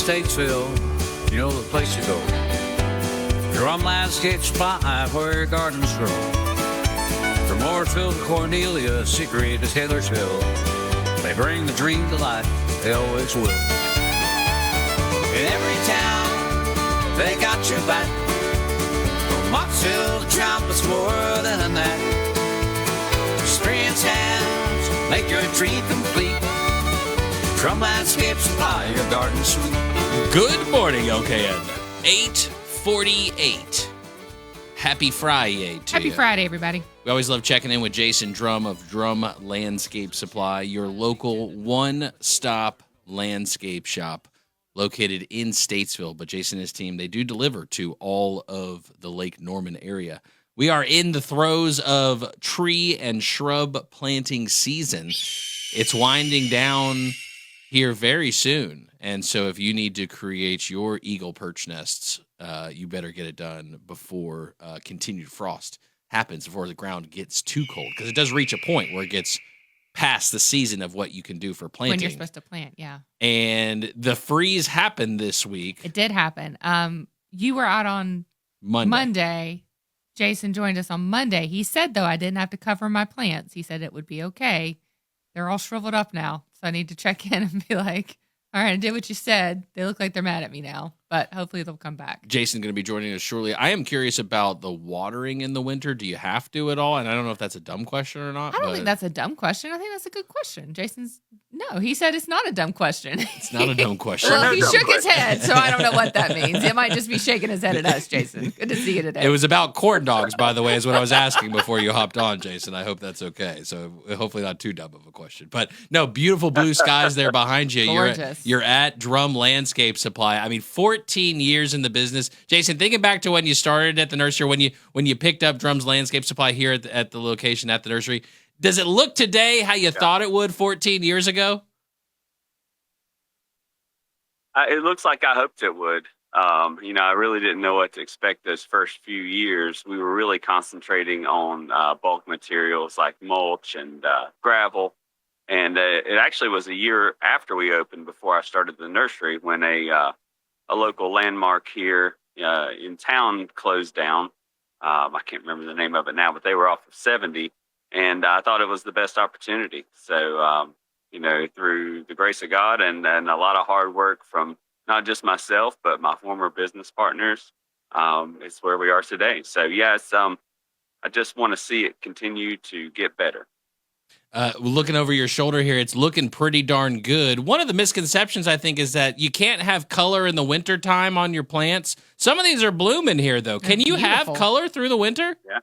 Statesville, you know the place to go. Drum Landscape Supply, where your gardens grow. From Mooresville to Cornelia, Secret to Taylorsville, they bring the dream to life, they always will. In every town, they got your back. From Moxville to Trumpets, more than that. Experience hands, make your dream complete. Drum Landscape Supply, your garden suite. Good morning, OKN. 8:48. Happy Friday to Happy you. Friday, everybody. We always love checking in with Jason Drum of Drum Landscape Supply, your local one-stop landscape shop located in Statesville. But Jason and his team, they do deliver to all of the Lake Norman area. We are in the throes of tree and shrub planting season. It's winding down here very soon. And so if you need to create your eagle perch nests, you better get it done before continued frost happens, before the ground gets too cold. Because it does reach a point where it gets past the season of what you can do for planting. When you're supposed to plant, yeah. And the freeze happened this week. It did happen. You were out on Monday. Jason joined us on Monday. He said, though, I didn't have to cover my plants. He said it would be okay. They're all shriveled up now. So I need to check in and be like, all right, I did what you said. They look like they're mad at me now, but hopefully they'll come back. Jason's going to be joining us shortly. I am curious about the watering in the winter. Do you have to at all? And I don't know if that's a dumb question or not. I don't think that's a dumb question. I think that's a good question. No, he said it's not a dumb question. It's not a dumb question. Well, he shook his head, so I don't know what that means. It might just be shaking his head at us, Jason. Good to see you today. It was about corn dogs, by the way, is what I was asking before you hopped on, Jason. I hope that's okay. So hopefully not too dumb of a question. But no, beautiful blue skies there behind you. Gorgeous. You're at Drum Landscape Supply. I mean, 14 years in the business. Jason, thinking back to when you started at the nursery, when you picked up Drum's Landscape Supply here at the location at the nursery, does it look today how you thought it would 14 years ago? It looks like I hoped it would. I really didn't know what to expect those first few years. We were really concentrating on bulk materials like mulch and gravel. And it actually was a year after we opened, before I started the nursery, when a local landmark here in town closed down. I can't remember the name of it now, but they were off of 70. And I thought it was the best opportunity. So, through the grace of God and a lot of hard work from not just myself, but my former business partners, it's where we are today. So, yes, I just want to see it continue to get better. Looking over your shoulder here, it's looking pretty darn good. One of the misconceptions, I think, is that you can't have color in the wintertime on your plants. Some of these are blooming here, though. Can you have color through the winter? Yeah.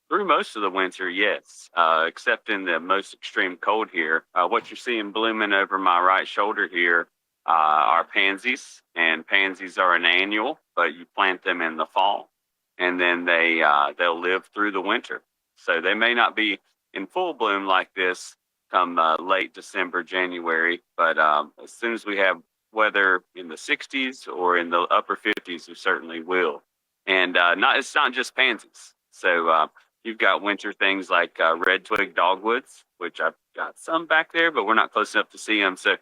Through most of the winter, yes, except in the most extreme cold here. What you're seeing blooming over my right shoulder here are pansies, and pansies are an annual, but you plant them in the fall, and then they'll live through the winter. So they may not be in full bloom like this come late December, January, but as soon as we have weather in the 60s or in the upper 50s, we certainly will. And it's not just pansies. So you've got winter things like red twig dogwoods, which I've got some back there, but we're not close enough to see them. So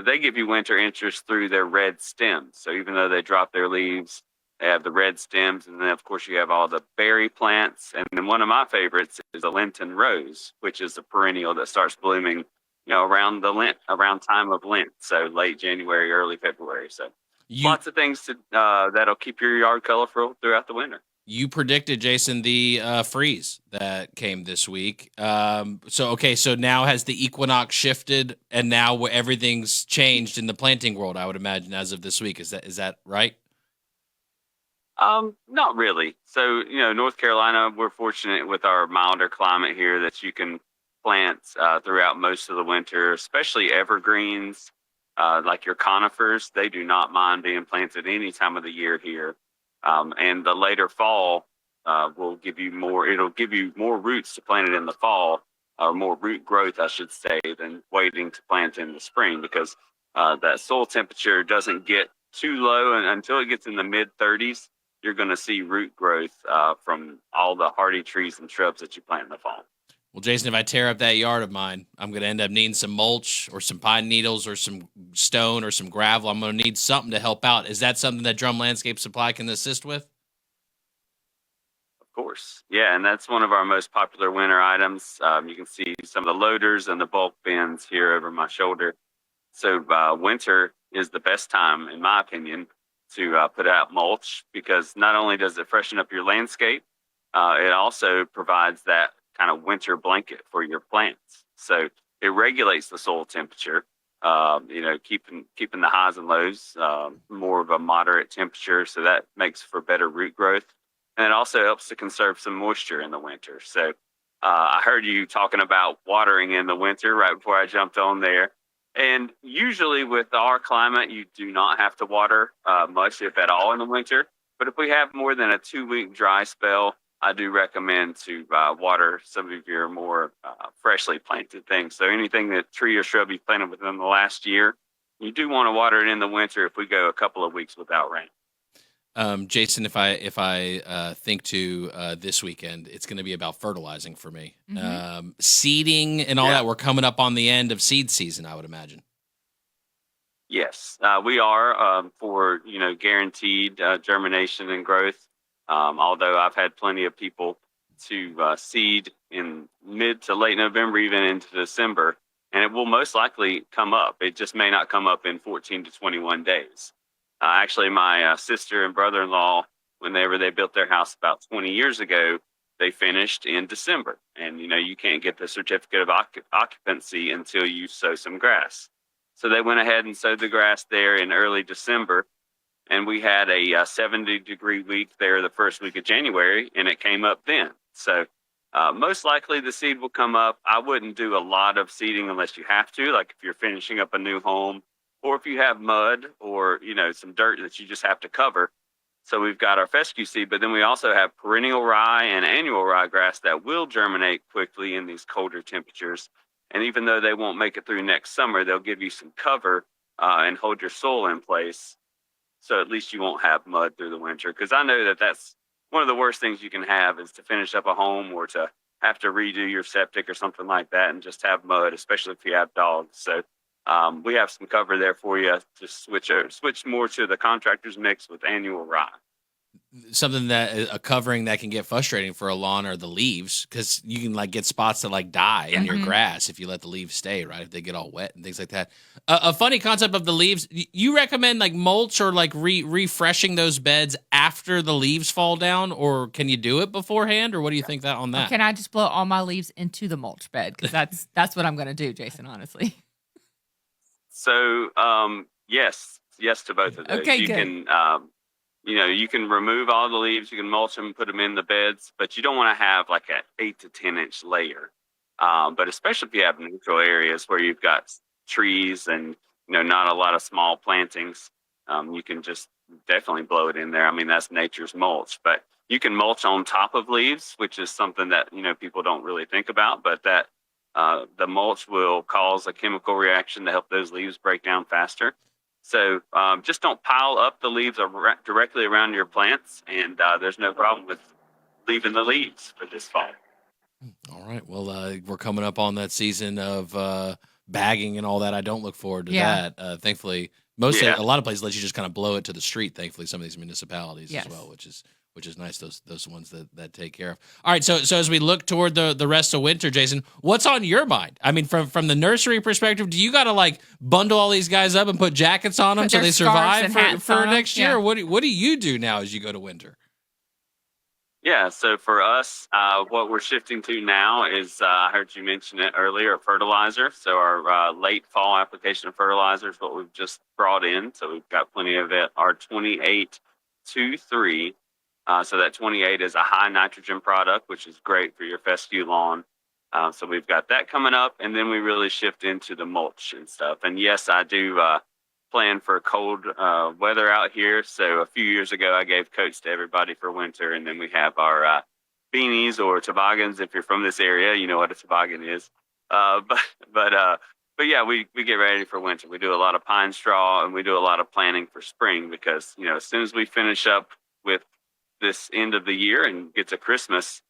they give you winter interest through their red stems. So even though they drop their leaves, they have the red stems. And then, of course, you have all the berry plants. And then one of my favorites is the Lenten rose, which is a perennial that starts blooming, around time of Lent. So late January, early February. So lots of things that'll keep your yard colorful throughout the winter. You predicted, Jason, the freeze that came this week. So now has the equinox shifted, and now everything's changed in the planting world, I would imagine, as of this week. Is that right? Not really. So, North Carolina, we're fortunate with our milder climate here that you can plant throughout most of the winter, especially evergreens, like your conifers. They do not mind being planted any time of the year here. And the later fall will give you more. It'll give you more roots to plant it in the fall, or more root growth, I should say, than waiting to plant in the spring, because that soil temperature doesn't get too low, and until it gets in the mid 30s, you're going to see root growth from all the hardy trees and shrubs that you plant in the fall. Well, Jason, if I tear up that yard of mine, I'm going to end up needing some mulch or some pine needles or some stone or some gravel. I'm going to need something to help out. Is that something that Drum Landscape Supply can assist with? Of course. Yeah, and that's one of our most popular winter items. You can see some of the loaders and the bulk bins here over my shoulder. So winter is the best time, in my opinion, to put out mulch, because not only does it freshen up your landscape, it also provides that kind of winter blanket for your plants. So it regulates the soil temperature, keeping the highs and lows more of a moderate temperature. So that makes for better root growth. And it also helps to conserve some moisture in the winter. So I heard you talking about watering in the winter right before I jumped on there. And usually with our climate, you do not have to water much, if at all, in the winter. But if we have more than a 2-week dry spell, I do recommend to water some of your more freshly planted things. So anything that tree or shrub you planted within the last year, you do want to water it in the winter if we go a couple of weeks without rain. Jason, if I think to this weekend, it's going to be about fertilizing for me. Mm-hmm. Seeding and all that. We're coming up on the end of seed season, I would imagine. Yes, we are for guaranteed germination and growth. Although I've had plenty of people to seed in mid to late November, even into December, and it will most likely come up. It just may not come up in 14 to 21 days. Actually, my sister and brother-in-law, whenever they built their house about 20 years ago, they finished in December. And, you can't get the certificate of occupancy until you sow some grass. So they went ahead and sowed the grass there in early December. And we had a 70-degree week there the first week of January, and it came up then. So most likely the seed will come up. I wouldn't do a lot of seeding unless you have to, like if you're finishing up a new home, or if you have mud or, some dirt that you just have to cover. So we've got our fescue seed, but then we also have perennial rye and annual ryegrass that will germinate quickly in these colder temperatures. And even though they won't make it through next summer, they'll give you some cover and hold your soil in place. So at least you won't have mud through the winter. Because I know that that's one of the worst things you can have, is to finish up a home or to have to redo your septic or something like that and just have mud, especially if you have dogs. So we have some cover there for you to switch more to the contractor's mix with annual rye. Something a covering that can get frustrating for a lawn are the leaves, because you can get spots that die in your grass if you let the leaves stay, right? If they get all wet and things like that. A funny concept of the leaves, you recommend mulch or refreshing those beds after the leaves fall down, or can you do it beforehand, or what do you think on that? Or can I just blow all my leaves into the mulch bed? Because that's what I'm going to do, Jason, honestly. So, yes to both of those. Okay, you good. Can, you can remove all the leaves, you can mulch them, put them in the beds, but you don't want to have an 8 to 10 inch layer. But especially if you have neutral areas where you've got trees and, not a lot of small plantings, you can just definitely blow it in there. I mean, that's nature's mulch, but you can mulch on top of leaves, which is something that, people don't really think about, but that the mulch will cause a chemical reaction to help those leaves break down faster. So just don't pile up the leaves directly around your plants, and there's no problem with leaving the leaves for this fall. All right. Well, we're coming up on that season of bagging and all that. I don't look forward to that. Thankfully, a lot of places let you just kind of blow it to the street. Thankfully, some of these municipalities as well, which is nice. Those ones that take care of. All right. So as we look toward the rest of winter, Jason, what's on your mind? I mean, from the nursery perspective, do you got to bundle all these guys up and put jackets on them so they survive for next year? Or what do you do now as you go to winter? Yeah. So for us, what we're shifting to now is, I heard you mention it earlier, fertilizer. So our late fall application of fertilizer is what we've just brought in. So we've got plenty of it. Our 28-2-3. So that 28 is a high nitrogen product, which is great for your fescue lawn. So we've got that coming up, and then we really shift into the mulch and stuff. And yes, I do plan for cold weather out here. So a few years ago, I gave coats to everybody for winter, and then we have our beanies or toboggans. If you're from this area, you know what a toboggan is. But yeah, we get ready for winter. We do a lot of pine straw, and we do a lot of planning for spring, because as soon as we finish up with this end of the year and get to Christmas,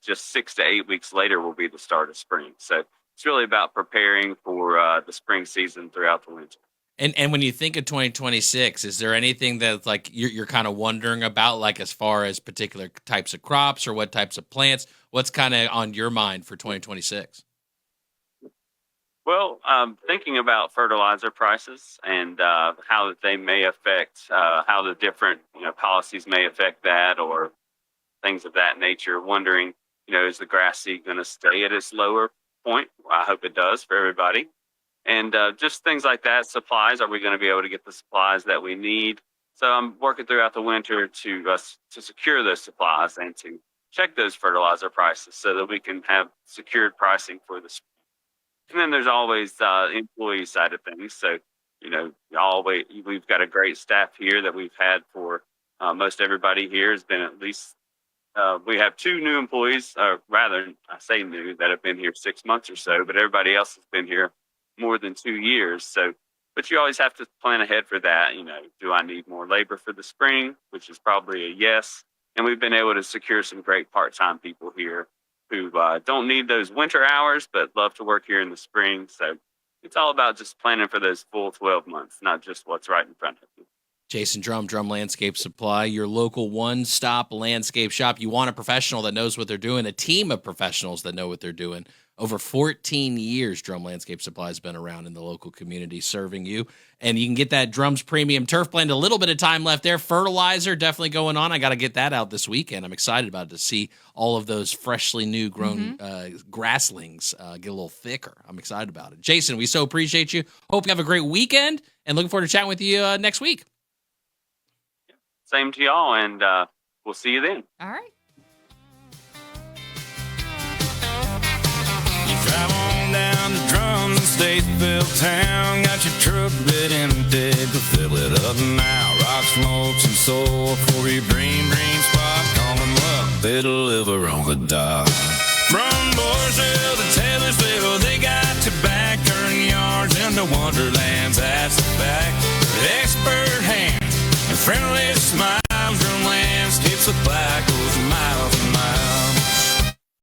just 6 to 8 weeks later will be the start of spring. So it's really about preparing for the spring season throughout the winter. And when you think of 2026, is there anything that like you're kind of wondering about, like as far as particular types of crops or what types of plants? What's kind of on your mind for 2026? Well, thinking about fertilizer prices and how they may affect how the different policies may affect that, or things of that nature. Wondering, is the grass seed going to stay at its lower point? I hope it does for everybody. And just things like that. Supplies, are we going to be able to get the supplies that we need? So I'm working throughout the winter to secure those supplies and to check those fertilizer prices so that we can have secured pricing for the spring. And then there's always employee side of things. So, we've got a great staff here that we've had for most everybody here has been at least, we have 2 new employees, or rather, I say new, that have been here 6 months or so, but everybody else has been here more than 2 years. So, but you always have to plan ahead for that. Do I need more labor for the spring? Which is probably a yes. And we've been able to secure some great part-time people here who don't need those winter hours, but love to work here in the spring. So it's all about just planning for those full 12 months, not just what's right in front of you. Jason Drum, Drum Landscape Supply, your local one-stop landscape shop. You want a professional that knows what they're doing, a team of professionals that know what they're doing. Over 14 years, Drum Landscape Supply has been around in the local community serving you. And you can get that Drum's Premium Turf Blend. A little bit of time left there. Fertilizer definitely going on. I got to get that out this weekend. I'm excited about it to see all of those freshly new grown grasslings get a little thicker. I'm excited about it. Jason, we so appreciate you. Hope you have a great weekend and looking forward to chatting with you next week. Same to y'all, and we'll see you then. All right. Drive on down to Drums in Statesville town. Got your truck bed empty, but fill it up now. Rock, smokes, and soul for your green spot. Call them up, they deliver on the dot. From Mooresville to Taylorsville, they got tobacco and yards in the Wonderlands. That's the fact. Expert hands and friendly smile.